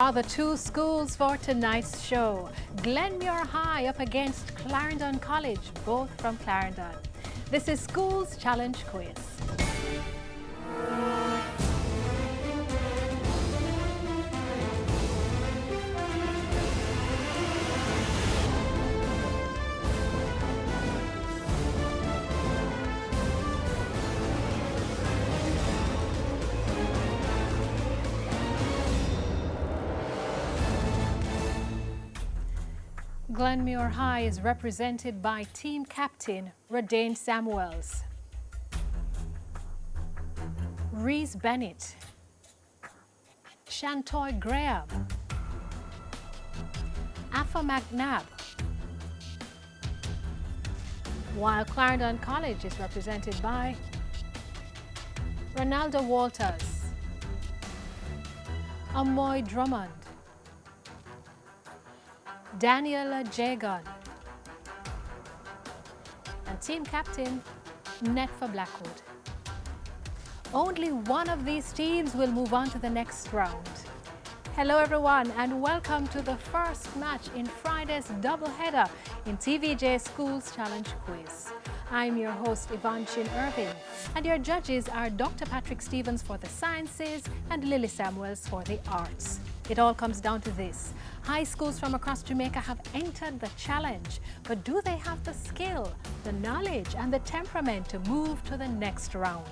Are the two schools for tonight's show. Glenmuir High up against Clarendon College, both from Clarendon. This is Schools Challenge Quiz. Glenmuir High is represented by team captain Radane Samuels, Reese Bennett, Shantoy Graham, Afa McNabb, while Clarendon College is represented by Ronaldo Walters, Amoy Drummond, Daniela Jagon, and team captain Netfa Blackwood. Only one of these teams will move on to the next round. Hello everyone and welcome to the first match in Friday's doubleheader in TVJ Schools Challenge Quiz. I'm your host Yvonne Chin Irving and your judges are Dr. Patrick Stevens for the sciences and Lily Samuels for the arts. It all comes down to this. High schools from across Jamaica have entered the challenge, but do they have the skill, the knowledge and the temperament to move to the next round?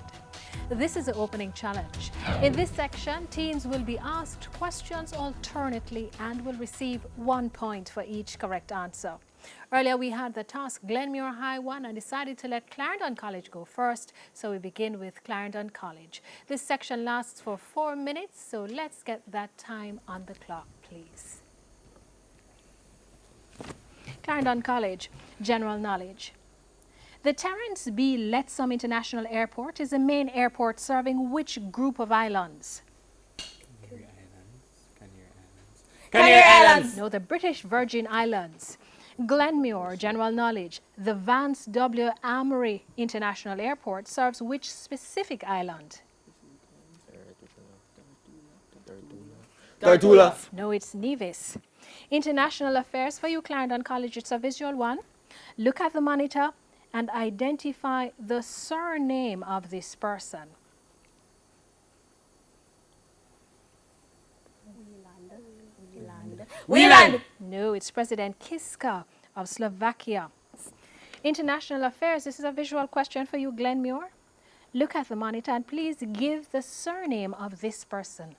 This is the opening challenge. In this section, teams will be asked questions alternately and will receive 1 point for each correct answer. Earlier we had the task Glenmuir High won and decided to let Clarendon College go first, so we begin with Clarendon College. This section lasts for 4 minutes, so let's get that time on the clock, please. Clarendon College, general knowledge. The Terence B. Lettsome International Airport is the main airport serving which group of islands? Canary Islands. No, the British Virgin Islands. Glenmuir, general knowledge. The Vance W. Amory International Airport serves which specific island? Tortula. No, it's Nevis. International affairs for you, Clarendon College, it's a visual one. Look at the monitor and identify the surname of this person. Wieland. No, it's President Kiska of Slovakia. International affairs, this is a visual question for you, Glenmuir. Look at the monitor and please give the surname of this person.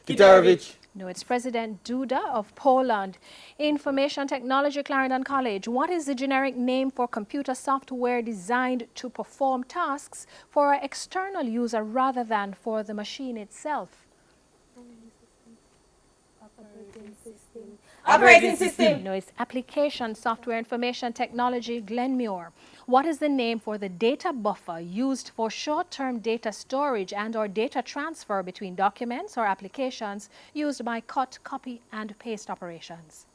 Kitarovich. No, it's President Duda of Poland. Information Technology, Clarendon College. What is the generic name for computer software designed to perform tasks for an external user rather than for the machine itself? Operating system. No, it's Application Software Information Technology, Glenmuir. What is the name for the data buffer used for short-term data storage and or data transfer between documents or applications used by cut, copy and paste operations?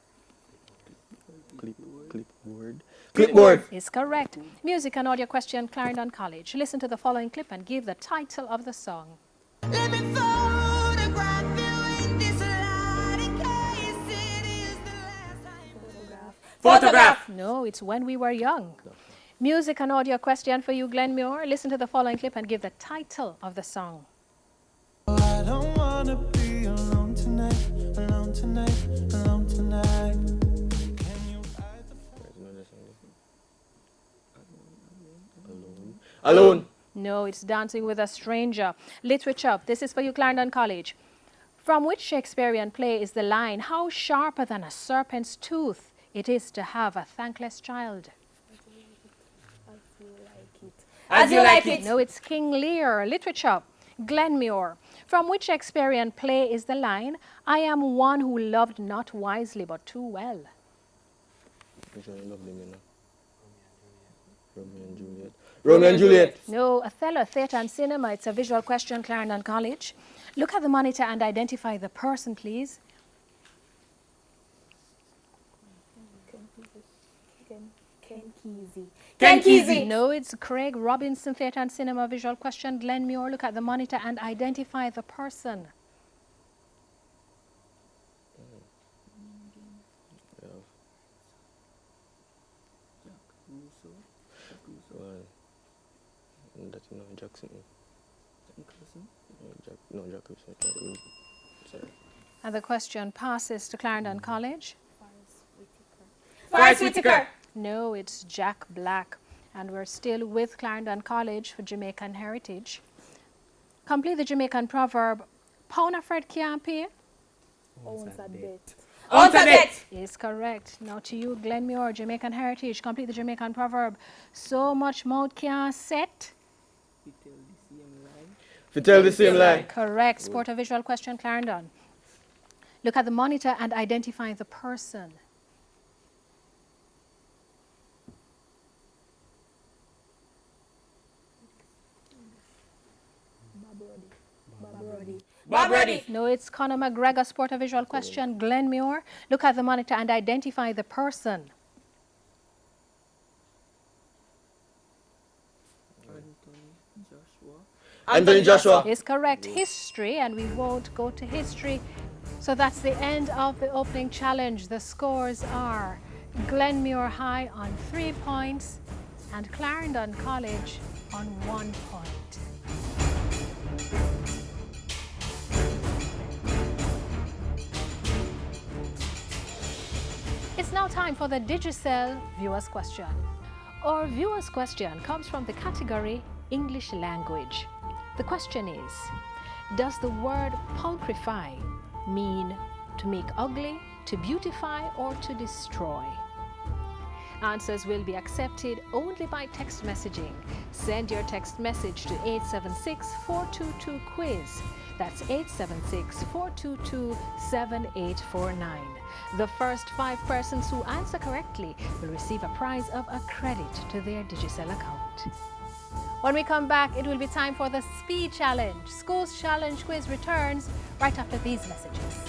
Clipboard. Is correct. Music and audio question, Clarendon College. Listen to the following clip and give the title of the song. Let me photograph you in this light in case it is the last time. Photograph. No, it's When We Were Young. Music and audio question for you, Glenmuir. Listen to the following clip and give the title of the song. I don't wanna be alone tonight, alone tonight, alone tonight. Can you hide the Alone. No, it's Dancing with a Stranger. Literature. This is for you, Clarendon College. From which Shakespearean play is the line, how sharper than a serpent's tooth it is to have a thankless child? As you like it. No, it's King Lear. Literature. Glenmuir. From which Shakespearean play is the line, I am one who loved not wisely but too well? Romeo and Juliet. No, Othello, Theatre and Cinema. It's a visual question, Clarendon College. Look at the monitor and identify the person, please. Kenkezi. No, it's Craig Robinson Theatre and Cinema visual question. Glenmuir, look at the monitor and identify the person. Jackson. No, Jackson. Sorry. And the question passes to Clarendon College. Forrest Whitaker. No, it's Jack Black. And we're still with Clarendon College for Jamaican Heritage. Complete the Jamaican proverb, pound a Fred can't pay. Ounce a debt. Is correct. Now to you, Glenmuir, Jamaican Heritage. Complete the Jamaican proverb, so much mouth can't set. If you tell the same lie. Correct. Sport or visual question, Clarendon. Look at the monitor and identify the person. Bob Reddy. No, it's Conor McGregor. Sport or visual question, Glenmuir. Look at the monitor and identify the person. Anthony Joshua. Is correct. History, and we won't go to history. So that's the end of the opening challenge. The scores are Glenmuir High on 3 points and Clarendon College on 1 point. It's now time for the Digicel Viewer's Question. Our viewer's question comes from the category English Language. The question is, does the word pulchrify mean to make ugly, to beautify, or to destroy? Answers will be accepted only by text messaging. Send your text message to 876-422-QUIZ. That's 876-422-7849. The first 5 persons who answer correctly will receive a prize of a credit to their Digicel account. When we come back, it will be time for the Speed Challenge. Schools Challenge quiz returns right after these messages.